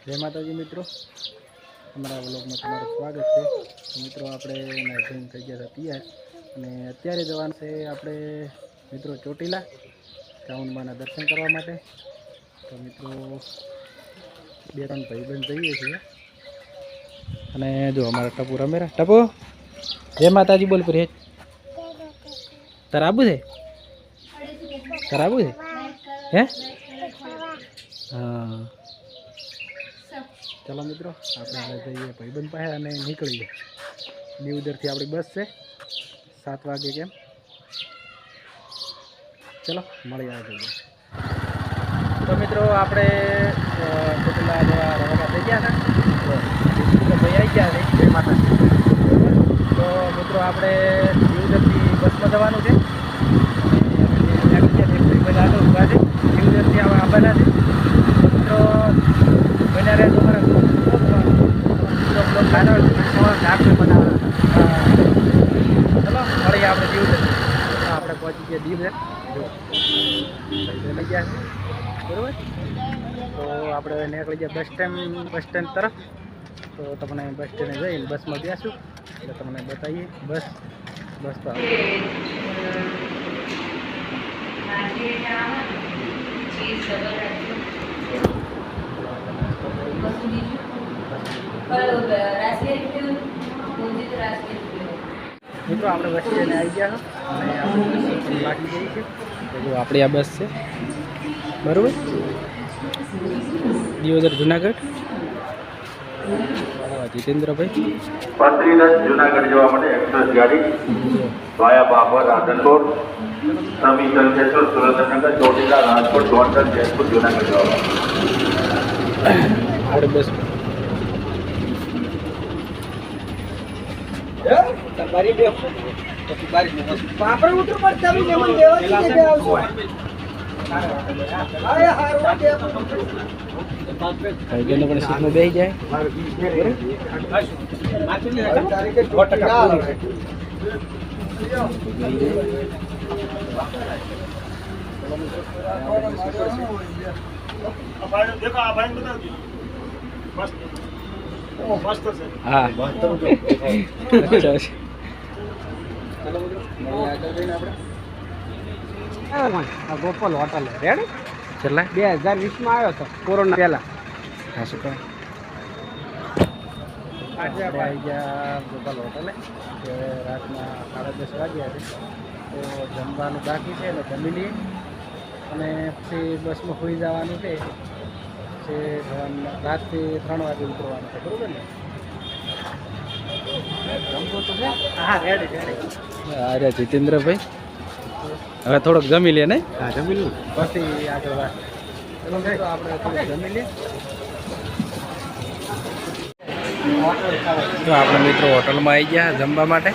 જય માતાજી મિત્રો, અમારા વ્લોગમાં તમારું સ્વાગત છે। તો મિત્રો આપણે નાઇટિંગ થઈ ગયા હતા તૈયાર અને અત્યારે જવાનું છે આપણે મિત્રો ચોટીલા ચામુંડમાના દર્શન કરવા માટે। તો મિત્રો બે ત્રણ ભાઈબંધ જઈએ છીએ અને જો અમારા ટપુ રમેરા। ટપુ જય માતાજી બોલ પર તારે આબુ છે? તારે આબુ છે હે? हाँ चलो मित्रों આપણે જઈએ ભાઈબંધ પાસે અને નીકળીએ। દીવદરથી આપણી બસ છે 7 વાગે કેમ। ચલો મળી આવે। તો મિત્રો આપણે ચોટીલા જવા રવાના થઈ ગયા હતા। તો ભાઈ આવી ગયા છે જય માતાજી। તો મિત્રો આપણે દીવદરથી બસમાં જવાનું છે। બધા આગળ ઊભા છે દીવદરથી આવવાના છે। મિત્રો બન્યા રહે તમારા ચલો મળીએ આપણે દીવ આપણે પહોંચી ગયા દીવ લઈ ગયા છે બરાબર। તો આપણે નીકળી ગયા બસ સ્ટેન્ડ તરફ। તો તમને બસ સ્ટેન્ડે જઈને બસમાં બેસું એટલે તમને બતાવીએ બસ તો મિત્રો આપણે બસ સ્ટેન્ડે આવી ગયા અને આપણે લાગી ગઈ છે। તો જો આપણી આ બસ છે બરાબર દિયોદર જુનાગઢ। જીતેન્દ્રભાઈ બદ્રીનાથ જુનાગઢ જવા માટે એક્સપ્રેસ ગાડી વાયા બાબર રાધનપુર સમી જલકેશ્વર સુરેન્દ્રનગર ચોટીલા રાજકોટ ગોંડલ જયપુર જુનાગઢ જવા આપણે બસ તમારી બે પાપડ ઉતર પર તમે જેમન દેવા છે કે આવશો આયા હારું કે ભાઈબંધો પણ સીટમાં બેસી જાય તારીખે 2% હા ગોપાલ હોટલ રેડી છેલ્લા 2020 માં આવ્યો હતો કોરોના પહેલા। હા શું કહે આપણે આવી ગયા ગોપાલ હોટલે કે રાતના 10:30 વાગ્યા છે। તો જમવાનું બાકી છે એટલે જમી લઈએ અને પછી બસમાં સુઈ જવાનું છે। રાતથી 3 વાગે ઉતરવાનું છે બરાબર ને? જમવું તો છે હા રેડી અરે જીતેન્દ્રભાઈ હવે થોડોક જમી લે નહીં? હા જમી લઉં પછી આગળ વાત ચલો તો આપણે થોડુંક જમી લઈએ। તો આપણે મિત્રો હોટલમાં આવી ગયા જમવા માટે।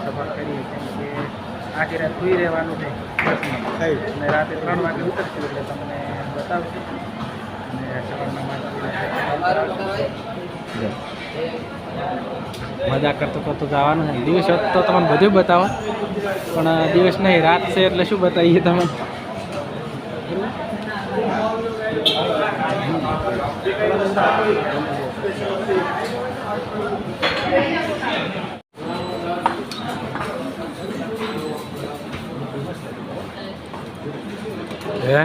સફર કરીએ કેમ કે આખી રાત સુઈ રહેવાનું છે અને રાતે 3 વાગે ઉતરશું એટલે તમને બતાવશું અને સવારના મજા કરતો જવાનું છે। દિવસ હોત તો તમને બધું બતાવો પણ દિવસ નહીં રાત છે એટલે શું બતાવીએ તમે। હે